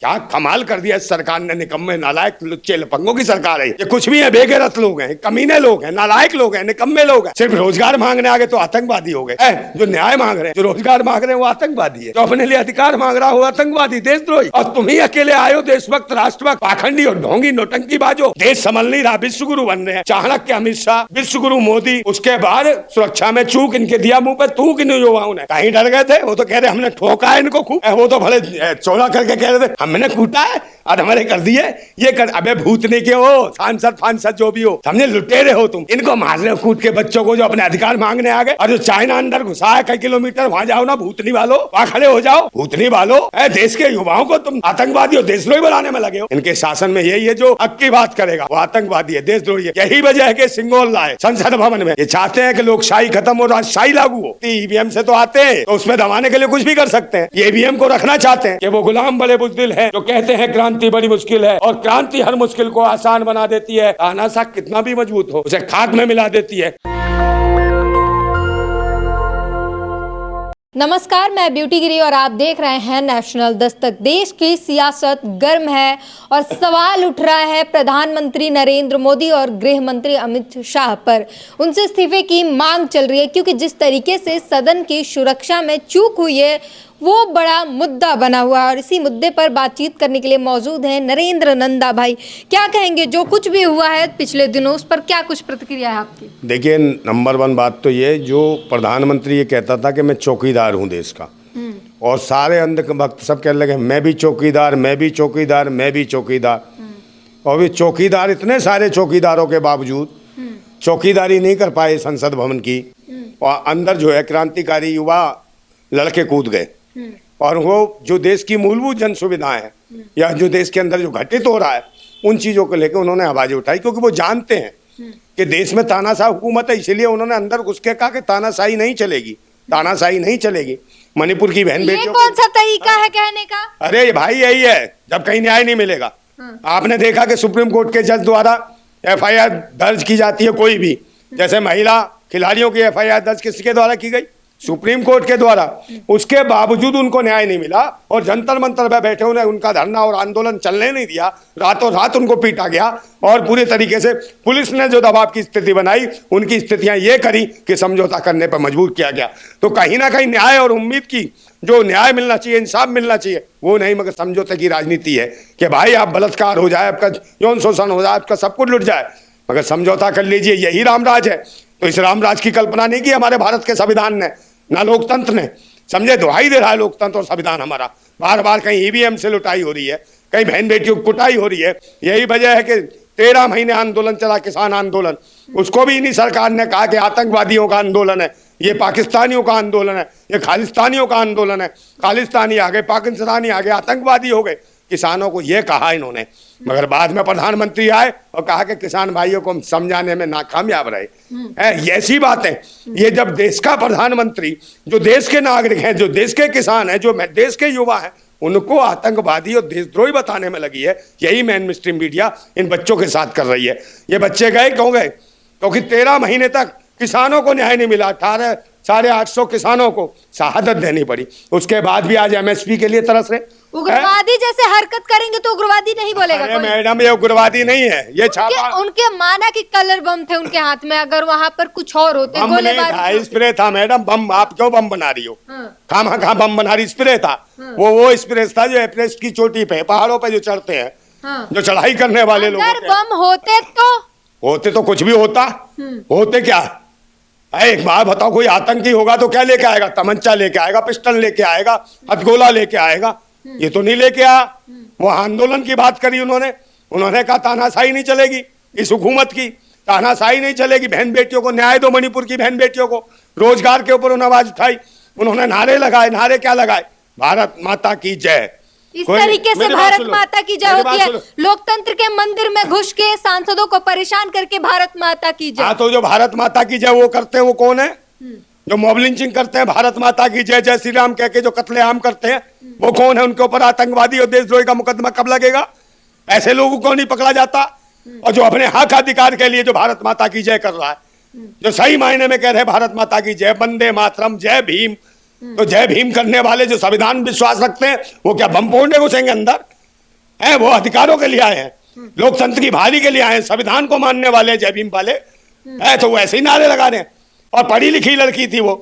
क्या कमाल कर दिया इस सरकार ने। निकम्मे नालायक लुच्चे लफंगों की सरकार है ये। कुछ भी है, बेगैरत लोग हैं, कमीने लोग हैं, नालायक लोग हैं, निकम्मे लोग हैं। सिर्फ रोजगार मांगने आगे तो आतंकवादी हो गए। जो न्याय मांग रहे हैं, जो रोजगार मांग रहे हैं, वो आतंकवादी है। जो अपने लिए अधिकार मांग रहा हो आतंकवादी, देशद्रोही। और तुम ही अकेले आए हो देशभक्त, राष्ट्रभक्त, पाखंडी और ढोंगी नौटंकी बाजो। देश संभल नहीं रहा, विश्व गुरु बन रहे हैं। चाणक्य अमित शाह, विश्व गुरु मोदी, उसके बाद सुरक्षा में चूक इनके दिया मुंह पे थूक इन युवाओं ने। कहीं डर गए थे? वो तो कह रहे हमने ठोका है इनको खूब। वो तो भले चौड़ा करके कह रहे थे हमने कूटा है और हमारे कर दिए ये कर। अबे भूतने के हो, सांसद फांसद जो भी हो, समझे लुटेरे हो तुम। इनको मार रहे हो कूट के बच्चों को जो अपने अधिकार मांगने आ गए। और जो चाइना अंदर घुसा है कई किलोमीटर, वहां जाओ ना भूतनी वालों, वहां खड़े हो जाओ भूतनी वालों। देश के युवाओं को तुम आतंकवादी और देशद्रोही बनाने में लगे हो। इनके शासन में यही है, जो हक की बात करेगा वो आतंकवादी है, देशद्रोही है। यही वजह है कि सिंगोल लाए संसद भवन में। ये चाहते हैं कि लोकशाही खत्म हो, राजशाही लागू हो। ईवीएम से तो आते हैं तो उसमें दबाने के लिए कुछ भी कर सकते हैं। ये ईवीएम को रखना चाहते हैं कि वो गुलाम बड़े बुज़दिल हैं जो कहते हैं क्रांति बड़ी मुश्किल है और क्रांति हर मुश्किल को आसान बना देती है। तानाशाह कितना भी मजबूत हो, उसे खाक में मिला देती है। नमस्कार, मैं ब्यूटी गिरी और आप देख रहे हैं नेशनल दस्तक। देश की सियासत गर्म है और सवाल उठ रहा है प्रधानमंत्री नरेंद्र मोदी और गृह मंत्री अमित शाह पर। उनसे इस्तीफे की मांग चल रही है क्योंकि जिस तरीके से सदन की सुरक्षा में चूक हुई है वो बड़ा मुद्दा बना हुआ है। और इसी मुद्दे पर बातचीत करने के लिए मौजूद हैं नरेंद्र नंदा भाई। क्या कहेंगे जो कुछ भी हुआ है पिछले दिनों, उस पर क्या कुछ प्रतिक्रिया है आपकी? देखिए, नंबर 1 बात तो ये, जो प्रधानमंत्री ये कहता था कि मैं चौकीदार हूँ देश का, और सारे अंधभक्त सब कहने लगे मैं भी चौकीदार, मैं भी चौकीदार, मैं भी चौकीदार। और वे चौकीदार, इतने सारे चौकीदारों के बावजूद चौकीदारी नहीं कर पाए संसद भवन की। और अंदर जो है क्रांतिकारी युवा लड़के कूद गए। और वो जो देश की मूलभूत जन सुविधाएं हैं या जो देश के अंदर जो घटित हो रहा है उन चीज़ों को लेकर उन्होंने आवाज़ उठाई, क्योंकि वो जानते हैं कि देश में तानाशाह हुकूमत है। इसलिए उन्होंने अंदर घुस के कहा कि तानाशाही नहीं चलेगी, तानाशाही नहीं चलेगी। मणिपुर की बहन बेटियों, कौन सा तरीका है कहने का? अरे भाई यही है, जब कहीं न्याय नहीं मिलेगा। आपने देखा कि सुप्रीम कोर्ट के जज द्वारा एफआईआर दर्ज की जाती है, कोई भी, जैसे महिला खिलाड़ियों की एफआईआर दर्ज किसके द्वारा की गई? सुप्रीम कोर्ट के द्वारा। उसके बावजूद उनको न्याय नहीं मिला और जंतर मंतर पे बैठे उन्हें उनका धरना और आंदोलन चलने नहीं दिया। रातों रात उनको पीटा गया और पूरी तरीके से पुलिस ने जो दबाव की स्थिति बनाई, उनकी स्थितियां ये करी कि समझौता करने पर मजबूर किया गया। तो कहीं ना कहीं न्याय और उम्मीद की, जो न्याय मिलना चाहिए, इंसाफ मिलना चाहिए, वो नहीं, मगर समझौते की राजनीति है कि भाई आप बलात्कार हो जाए, आपका यौन शोषण हो जाए, आपका सब कुछ लुट जाए, मगर समझौता कर लीजिए, यही रामराज है। तो इस रामराज की कल्पना नहीं की हमारे भारत के संविधान ने, ना लोकतंत्र ने। समझे, दुहाई दे रहा है लोकतंत्र और संविधान हमारा। बार बार कहीं ईवीएम से लुटाई हो रही है, कहीं बहन बेटियों की कुटाई हो रही है। यही वजह है कि 13 महीने आंदोलन चला, किसान आंदोलन, उसको भी इन्हीं सरकार ने कहा कि आतंकवादियों का आंदोलन है, ये पाकिस्तानियों का आंदोलन है, ये खालिस्तानियों का आंदोलन है। खालिस्तानी आ गए, पाकिस्तानी आ गए, आतंकवादी हो गए। किसानों को ये कहा इन्होंने, मगर बाद में प्रधानमंत्री आए और कहा कि किसान भाइयों को समझाने में नाकामयाब रहे। ये ऐसी बात है, ये जब देश का प्रधानमंत्री, जो देश के नागरिक हैं, जो देश के किसान हैं, जो देश के युवा हैं, उनको आतंकवादी और देशद्रोही बताने में लगी है। यही मेन स्ट्रीम मीडिया इन बच्चों के साथ कर रही है। ये बच्चे गए क्यों गए? क्योंकि 13 महीने तक किसानों को न्याय नहीं मिला। 850 किसानों को शहादत देनी पड़ी। उसके बाद भी आज एमएसपी के लिए तरस रहे। उग्रवादी जैसे हरकत करेंगे तो उग्रवादी नहीं बोलेगा कोई? मैडम, ये उग्रवादी नहीं है, ये छापा। उनके माना कि कलर बम थे उनके हाथ में, अगर वहाँ पर कुछ और होते, गोलीबारी, स्प्रे था मैडम। बम आप क्यों बम बना रही हो? कहाँ बम बना रही? स्प्रे था। वो स्प्रे था जो एवरेस्ट की चोटी पे, पहाड़ों पे जो चढ़ते हैं, जो चढ़ाई करने वाले लोग। अगर बम होते तो कुछ भी होता। होते क्या? एक बात बताओ, कोई आतंकी होगा तो क्या लेके आएगा? तमंचा लेके आएगा, पिस्टल लेके आएगा, हथगोला लेके आएगा। ये तो नहीं लेके आया। वो आंदोलन की बात करी उन्होंने कहा तानाशाही नहीं चलेगी, इस हुकूमत की तानाशाही नहीं चलेगी। बहन बेटियों को न्याय दो, मणिपुर की बहन बेटियों को। रोजगार के ऊपर उन्होंने आवाज उठाई, उन्होंने नारे लगाए। नारे क्या लगाए? भारत माता की जय। इस तरीके से भारत माता की जय होती है। लोकतंत्र के मंदिर में घुस के सांसदों को परेशान करके भारत माता की जय। तो जो भारत माता की जय वो करते हैं, वो कौन है? जो मॉब लिंचिंग करते हैं, भारत माता की जय, जय श्री राम कह के जो कत्लेआम करते हैं, वो कौन है? उनके ऊपर आतंकवादी और देशद्रोही का मुकदमा कब लगेगा? ऐसे लोगों को नहीं पकड़ा जाता। और जो अपने हक अधिकार के लिए जो भारत माता की जय कर रहा है, जो सही मायने में कह रहे हैं भारत माता की जय, वंदे मातरम, जय भीम, तो जय भीम करने वाले जो संविधान विश्वास रखते हैं, वो क्या बम फोड़ने घुसेंगे अंदर? है, वो अधिकारों के लिए आए हैं, लोकतंत्र की बहाली के लिए आए हैं, संविधान को मानने वाले जय भीम वाले है, तो वो ऐसे ही नारे लगा रहे हैं। और पढ़ी लिखी लड़की थी वो,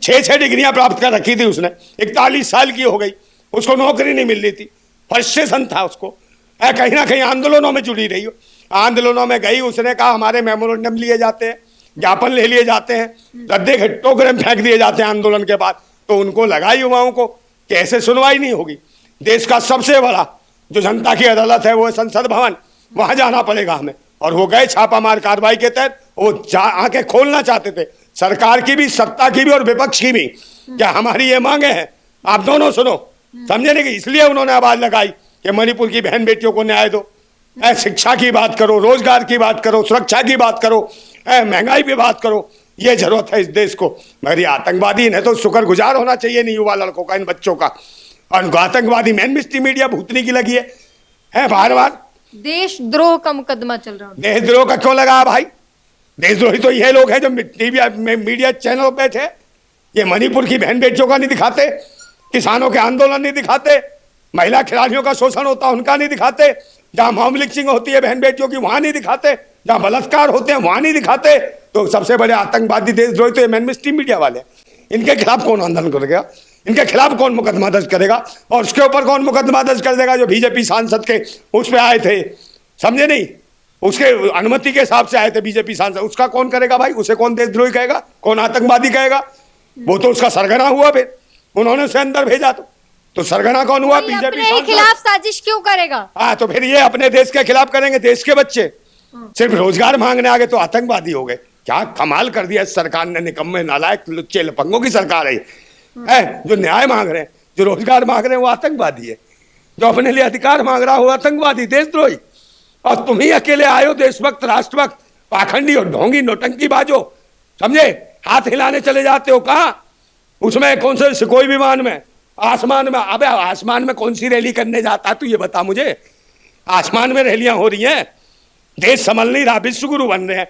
6 डिग्रियां प्राप्त कर रखी थी उसने, 41 साल की हो गई, उसको नौकरी नहीं मिल रही थी, फ्रस्ट्रेशन था उसको, कहीं ना कहीं आंदोलनों में जुड़ी रही हो, आंदोलनों में गई, उसने कहा हमारे मेमोरेंडम लिए जाते हैं, ज्ञापन ले लिए जाते हैं, रद्दे के टोकरे में फेंक दिए जाते हैं आंदोलन के बाद। तो उनको लगा युवाओं को कि ऐसे सुनवाई नहीं होगी, देश का सबसे बड़ा जो जनता की अदालत है वो है संसद भवन, वहां जाना पड़ेगा हमें। और वो गए छापामार कार्रवाई के तहत, वो आंखें खोलना चाहते थे सरकार की भी, सत्ता की भी और विपक्ष की भी, क्या हमारी ये मांगे हैं, आप दोनों सुनो, समझे नहीं कि इसलिए उन्होंने आवाज लगाई कि मणिपुर की बहन बेटियों को न्याय दो, शिक्षा की बात करो, रोजगार की बात करो, सुरक्षा की बात करो, महंगाई पे बात करो, ये जरूरत है इस देश को। मगर ये आतंकवादी इन्हें तो शुक्रगुजार होना चाहिए नहीं युवा लड़कों का, इन बच्चों का। और आतंकवादी मेन स्ट्रीम मीडिया भूतनी की लगी है बार बार। देशद्रोह का मुकदमा चल रहा है। देशद्रोह का क्यों लगा भाई? देशद्रोही तो ये लोग हैं जो मीडिया चैनल पे थे, ये मणिपुर की बहन बेटियों का नहीं दिखाते, किसानों के आंदोलन नहीं दिखाते, महिला खिलाड़ियों का शोषण होता है उनका नहीं दिखाते, जहां मॉब लिंचिंग होती है बहन बेटियों की वहां नहीं दिखाते, जहां बलात्कार होते हैं वहां नहीं दिखाते। तो सबसे बड़े आतंकवादी देशद्रोही तो ये मेन स्ट्रीम मीडिया वाले, इनके खिलाफ कौन आंदोलन करेगा, इनके खिलाफ कौन मुकदमा दर्ज करेगा, और उसके ऊपर कौन मुकदमा दर्ज कर देगा जो बीजेपी सांसद के उस पर आए थे, समझे नहीं, उसके अनुमति के हिसाब से आए थे बीजेपी सांसद, उसका कौन करेगा भाई? उसे कौन देशद्रोही कहेगा, कौन आतंकवादी कहेगा? वो तो उसका सरगना हुआ, फिर उन्होंने उसे अंदर भेजा तो सरगना कौन हुआ? बीजेपी अपने खिलाफ साजिश क्यों करेगा? हाँ, तो फिर ये अपने देश के खिलाफ करेंगे। देश के बच्चे सिर्फ रोजगार मांगने आ गए तो आतंकवादी हो गए। क्या कमाल कर दिया इस सरकार ने, निकम्मे नालायक लुच्चे लफंगों की सरकार है। जो न्याय मांग रहे हैं, जो रोजगार मांग रहे हैं वो आतंकवादी है, जो अपने लिए अधिकार मांग रहा हो आतंकवादी, देशद्रोही। और तुम ही अकेले आयो देशभक्त, राष्ट्रभक्त, पाखंडी और ढोंगी नौटंकी बाजो, समझे, हाथ हिलाने चले जाते हो। कहा उसमें कौन से कोई विमान में, आसमान में? अबे आसमान में कौन सी रैली करने जाता तू, ये बता मुझे। आसमान में रैलियां हो रही हैं, देश संभल नहीं रहा, विश्व गुरु बन रहे हैं।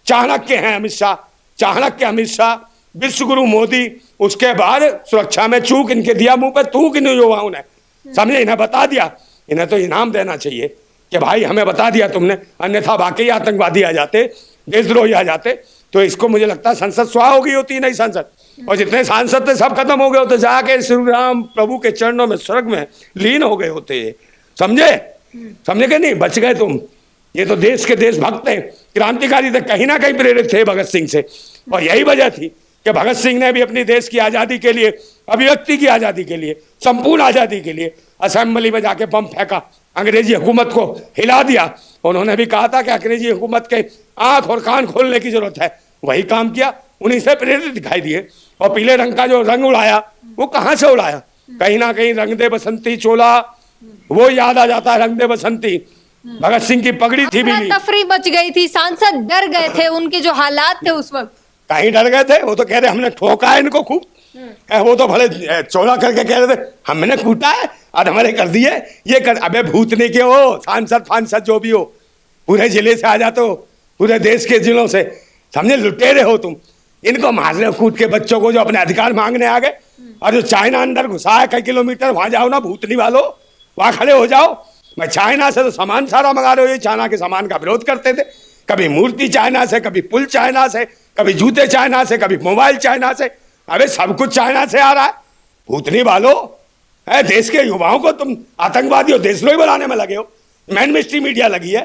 चाणक्य हैं अमित शाह, चाणक्य अमित शाह, विश्व गुरु मोदी, उसके बाद सुरक्षा में चूक इनके दिया मुंह पे थूक इन युवाओं ने, समझे, इन्हें बता दिया। इन्हें तो इनाम देना चाहिए कि भाई हमें बता दिया तुमने, अन्यथा वाकई आतंकवादी आ जाते, देशद्रोही आ जाते। तो इसको मुझे लगता है संसद स्वाहा हो गई होती, नई संसद, और जितने सांसद थे सब खत्म हो गए होते, जाके श्री राम प्रभु के चरणों में स्वर्ग में लीन हो गए होते, समझे, समझे कि नहीं? बच गए तुम। ये तो देश के देशभक्त थे, क्रांतिकारी थे, कहीं ना कहीं प्रेरित थे भगत सिंह से। और यही वजह थी कि भगत सिंह ने भी अपनी देश की आज़ादी के लिए, अभिव्यक्ति की आज़ादी के लिए, संपूर्ण आज़ादी के लिए असेंबली में जाके बम फेंका, अंग्रेजी हुकूमत को हिला दिया। उन्होंने भी कहा था कि अंग्रेजी हुकूमत के आंख और कान खोलने की जरूरत है, वही काम किया, उन्हीं से प्रेरित दिखाई दिए। और पीले रंग का जो रंग उड़ाया वो कहाँ से उड़ाया? कहीं ना कहीं रंग दे बसंती चोला, वो याद आ जाता है, रंग दे बसंती, भगत सिंह की पगड़ी थी भी। तफरी मच गई थी, सांसद डर गए थे, उनके जो हालात थे उस वक्त। कहीं डर गए थे? वो तो कह रहे हमने ठोका है इनको खूब, वो तो भले चोला करके कह रहे थे हमने कूटा है और हमारे कर दिए ये कर। अबे भूतने के हो सांसद फांसद जो भी हो, पूरे जिले से आ जाते हो, पूरे देश के जिलों से, समझे, लुटेरे हो तुम। इनको मार रहे हो कूद के बच्चों को जो अपने अधिकार मांगने आ गए। और जो चाइना अंदर घुसा है कई किलोमीटर, वहां जाओ ना भूतनी वालों, वहां खड़े हो जाओ। मैं चाइना से तो सामान सारा मंगा रहे हो, ये चाइना के सामान का विरोध करते थे, कभी मूर्ति चाइना से, कभी पुल चाइना से, कभी जूते चाइना से, कभी मोबाइल चाइना से। अबे सब कुछ चाइना से आ रहा है, भूतनी वालों। देश के युवाओं को तुम आतंकवादी और देशद्रोही बनाने में लगे हो। मेन स्ट्रीम मीडिया लगी है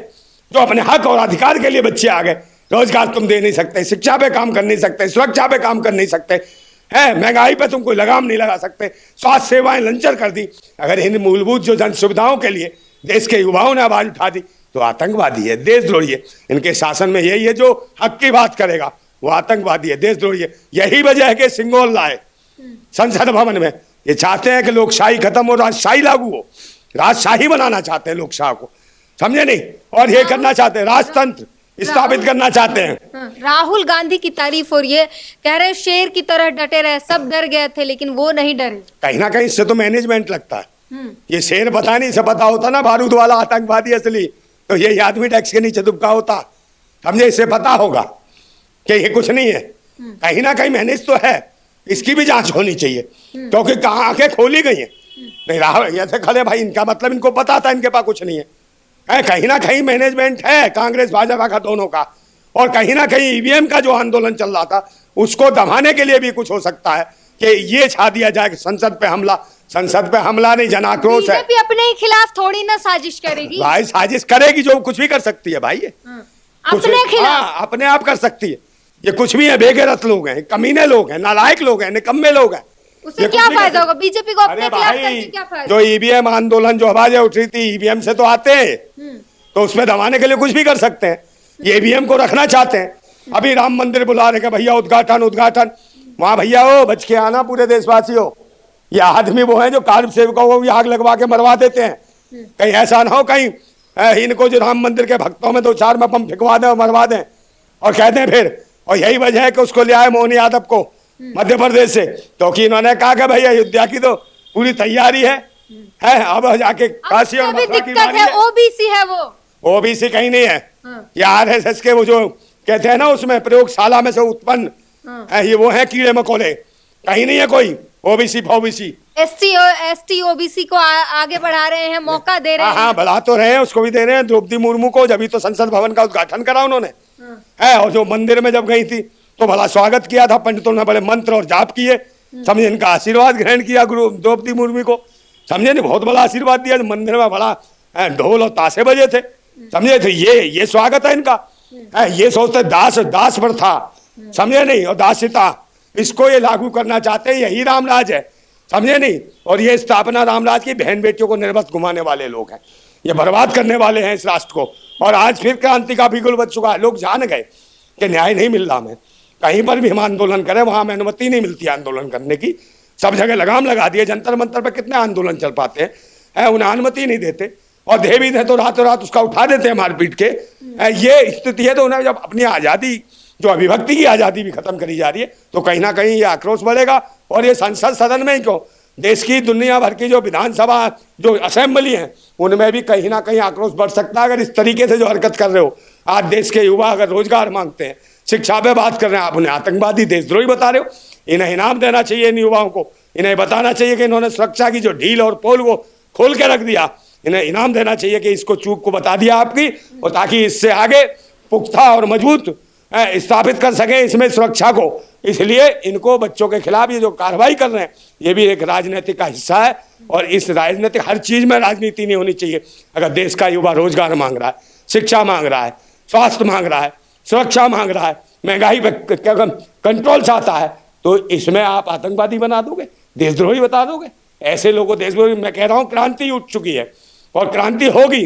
जो अपने हक और अधिकार के लिए बच्चे आ गए। रोजगार तुम दे नहीं सकते, शिक्षा पे काम कर नहीं सकते, सुरक्षा पे काम कर नहीं सकते, महंगाई पे तुम कोई लगाम नहीं लगा सकते, स्वास्थ्य सेवाएं लंचर कर दी। अगर इन मूलभूत जो जन सुविधाओं के लिए देश के युवाओं ने आवाज उठा दी तो आतंकवादी है, देशद्रोही है। इनके शासन में यही है, जो हक की बात करेगा वो आतंकवादी है, देशद्रोही है। यही वजह है कि सिंगोल लाए संसद भवन में। ये चाहते हैं कि लोकशाही खत्म हो, राजशाही लागू हो, राजशाही बनाना चाहते हैं लोकशाह को, समझे नहीं? और ये करना चाहते हैं, राजतंत्र स्थापित करना चाहते हैं। राहुल गांधी की तारीफ हो रही है, कह रहे शेर की तरह डटे रहे, सब डर गए थे लेकिन वो नहीं डरे। कहीं ना कहीं इससे तो मैनेजमेंट लगता है। ये शेर पता नहीं, से पता होता ना बारूद वाला आतंकवादी असली, तो ये आदमी टैक्स के नीचे दुबका होता, समझे, इससे पता होगा कि ये कुछ नहीं है। कहीं ना कहीं मैनेज तो है, इसकी भी जांच होनी चाहिए, क्योंकि कहाँ आंखें खोली गई हैं। नहीं राहुल ऐसे खड़े भाई, इनका मतलब इनको पता था इनके पास कुछ नहीं है, कहीं ना कहीं मैनेजमेंट है कांग्रेस भाजपा का दोनों का, और कहीं ना कहीं ईवीएम का जो आंदोलन चल रहा था उसको दबाने के लिए भी कुछ हो सकता है कि ये छा दिया जाए कि संसद पे हमला। संसद पे हमला नहीं, जन आक्रोश है। बीजेपी अपने ही खिलाफ थोड़ी ना साजिश करेगी भाई, साजिश करेगी, जो कुछ भी कर सकती है भाई, ये अपने खिलाफ। हाँ, अपने आप कर सकती है। ये कुछ भी है, बेगैरत लोग हैं, कमीने लोग हैं, नालायक लोग हैं, निकम्मे लोग हैं। उससे क्या फायदा होगा बीजेपी को अपने खिलाफ करके? क्या फायदा? जो ईवीएम आंदोलन जो आवाजें उठ रही थी, ईवीएम से तो आते हैं, तो उसमें दबाने के लिए कुछ भी कर सकते हैं। ये ईवीएम को रखना चाहते हैं। अभी राम मंदिर बुला रहे भैया उद्घाटन उद्घाटन, वहां भैया हो बच के आना पूरे देशवासियों। ये आदमी वो है जो कार सेवकों को भी आग लगवा के मरवा देते हैं। कहीं ऐसा ना हो कहीं इनको जो राम मंदिर के भक्तों में 2-4 में बम फेंकवा दें और मरवा दें और कहते हैं फिर। और यही वजह है कि उसको ले आए मोहन यादव को मध्य प्रदेश से, क्योंकि इन्होंने कहा कि भैया अयोध्या की तो पूरी तैयारी है अब जाके काशी और मथुरा की बारी है। ओबीसी है वो, ओबीसी कहीं नहीं है। ये आरएसएस के वो जो कहते हैं ना उसमें प्रयोगशाला में से उत्पन्न ये वो है कीड़े मकोड़े, कहीं नहीं है कोई ओबीसी फोबीसी। एसटी ओबीसी को आगे बढ़ा रहे हैं, मौका दे रहे हैं। हाँ, बढ़ा तो रहे हैं, उसको भी दे रहे हैं। द्रौपदी मुर्मू को जब तो संसद भवन का उद्घाटन करा उन्होंने है, और जो मंदिर में जब गई थी तो भला स्वागत किया था, पंडितों ने बड़े मंत्र और जाप किए, समझे, इनका आशीर्वाद ग्रहण किया गुरु द्रौपदी मुर्मू को, समझे नहीं, बहुत बड़ा आशीर्वाद दिया। मंदिर में बड़ा ढोल और ताशे बजे थे, समझे। तो ये स्वागत है इनका। ये सोचते दास प्रथा, समझे नहीं, और दासिता, इसको ये लागू करना चाहते हैं। यही रामराज है, समझे नहीं। और ये स्थापना रामराज की बहन बेटियों को निर्वस्त्र घुमाने वाले लोग हैं, ये बर्बाद करने वाले हैं इस राष्ट्र को। और आज फिर क्रांति का बिगुल बच चुका है। लोग जान गए कि न्याय नहीं मिल रहा। हमें कहीं पर भी हम आंदोलन करें वहां हमें अनुमति नहीं मिलती आंदोलन करने की। सब जगह लगाम लगा दिए। जंतर मंतर पर कितने आंदोलन चल पाते हैं, उन्हें अनुमति नहीं देते, और दे भी दे तो रातों रात उसका उठा देते हैं मारपीट के। ये स्थिति है। तो उन्हें जब अपनी आज़ादी, जो अभिव्यक्ति की आज़ादी भी खत्म करी जा रही है, तो कहीं ना कहीं ये आक्रोश बढ़ेगा। और ये संसद सदन में ही क्यों, देश की दुनिया भर की जो विधानसभा जो असेंबली है उनमें भी कहीं ना कहीं आक्रोश बढ़ सकता है। अगर इस तरीके से जो हरकत कर रहे हो, आज देश के युवा अगर रोजगार मांगते हैं, शिक्षा पे बात कर रहे हैं, आप उन्हें आतंकवादी देशद्रोही बता रहे हो। इन्हें इनाम देना चाहिए इन युवाओं को। इन्हें बताना चाहिए कि इन्होंने सुरक्षा की जो ढील और पोल वो खोल के रख दिया। इन्हें इनाम देना चाहिए कि इसको चूक को बता दिया आपकी, और ताकि इससे आगे पुख्ता और मजबूत स्थापित कर सके इसमें सुरक्षा को। इसलिए इनको बच्चों के खिलाफ ये जो कार्रवाई कर रहे हैं ये भी एक राजनीति का हिस्सा है। और इस राजनीतिक हर चीज में राजनीति नहीं होनी चाहिए। अगर देश का युवा रोजगार मांग रहा है, शिक्षा मांग रहा है, स्वास्थ्य मांग रहा है, सुरक्षा मांग रहा है, महंगाई पर कंट्रोल चाहता है, तो इसमें आप आतंकवादी बना दोगे, देशद्रोही बता दोगे। ऐसे लोगों को देशद्रोही, मैं कह रहा हूँ क्रांति उठ चुकी है और क्रांति होगी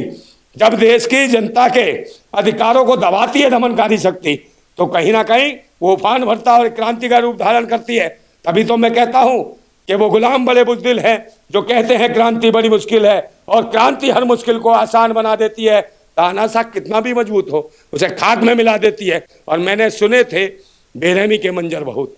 जब देश की जनता के अधिकारों को दबाती है दमनकारी शक्ति, तो कहीं ना कहीं वो उफान भरता और क्रांति का रूप धारण करती है। तभी तो मैं कहता हूं कि वो गुलाम बड़े बुज़दिल हैं जो कहते हैं क्रांति बड़ी मुश्किल है, और क्रांति हर मुश्किल को आसान बना देती है। तानाशाह कितना भी मजबूत हो उसे खाक में मिला देती है। और मैंने सुने थे बेरहमी के मंजर बहुत,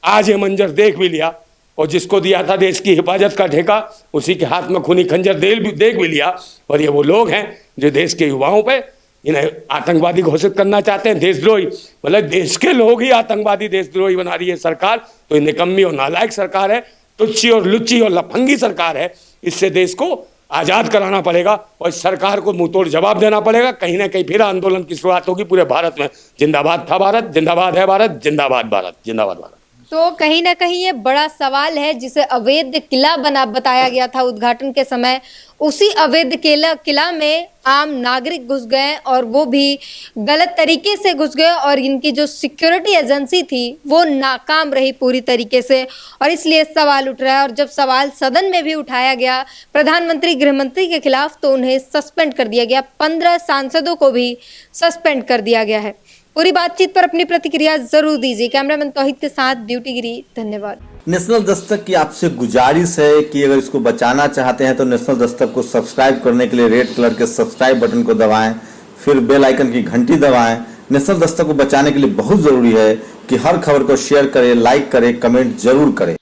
आज ये मंजर देख भी लिया, और जिसको दिया था देश की हिफाजत का ठेका उसी के हाथ में खूनी खंजर देख भी लिया। और ये वो लोग हैं जो देश के युवाओं पे इन्हें आतंकवादी घोषित करना चाहते हैं, देशद्रोही। मतलब देश के लोग ही आतंकवादी देशद्रोही बना रही है सरकार। तो ये निकम्मी और नालायक सरकार है, तुच्छी और लुच्ची और लफंगी सरकार है। इससे देश को आज़ाद कराना पड़ेगा और इस सरकार को मुंहतोड़ जवाब देना पड़ेगा। कहीं ना कहीं फिर आंदोलन की शुरुआत होगी पूरे भारत में। जिंदाबाद था भारत, जिंदाबाद है भारत, जिंदाबाद भारत, जिंदाबाद भारत। तो कहीं ना कहीं ये बड़ा सवाल है जिसे अवैध किला बताया गया था उद्घाटन के समय। उसी अवैध किला में आम नागरिक घुस गए और वो भी गलत तरीके से घुस गए, और इनकी जो सिक्योरिटी एजेंसी थी वो नाकाम रही पूरी तरीके से, और इसलिए सवाल उठ रहा है। और जब सवाल सदन में भी उठाया गया प्रधानमंत्री गृह मंत्री के खिलाफ, तो उन्हें सस्पेंड कर दिया गया। 15 सांसदों को भी सस्पेंड कर दिया गया है। पूरी बातचीत पर अपनी प्रतिक्रिया जरूर दीजिए। कैमरामैन तौहीद के साथ ब्यूटी गिरी, धन्यवाद। नेशनल दस्तक की आपसे गुजारिश है कि अगर इसको बचाना चाहते हैं तो नेशनल दस्तक को सब्सक्राइब करने के लिए रेड कलर के सब्सक्राइब बटन को दबाएं, फिर बेल आइकन की घंटी दबाएं। नेशनल दस्तक को बचाने के लिए बहुत जरूरी है कि हर खबर को शेयर करें, लाइक करें, कमेंट जरूर करें।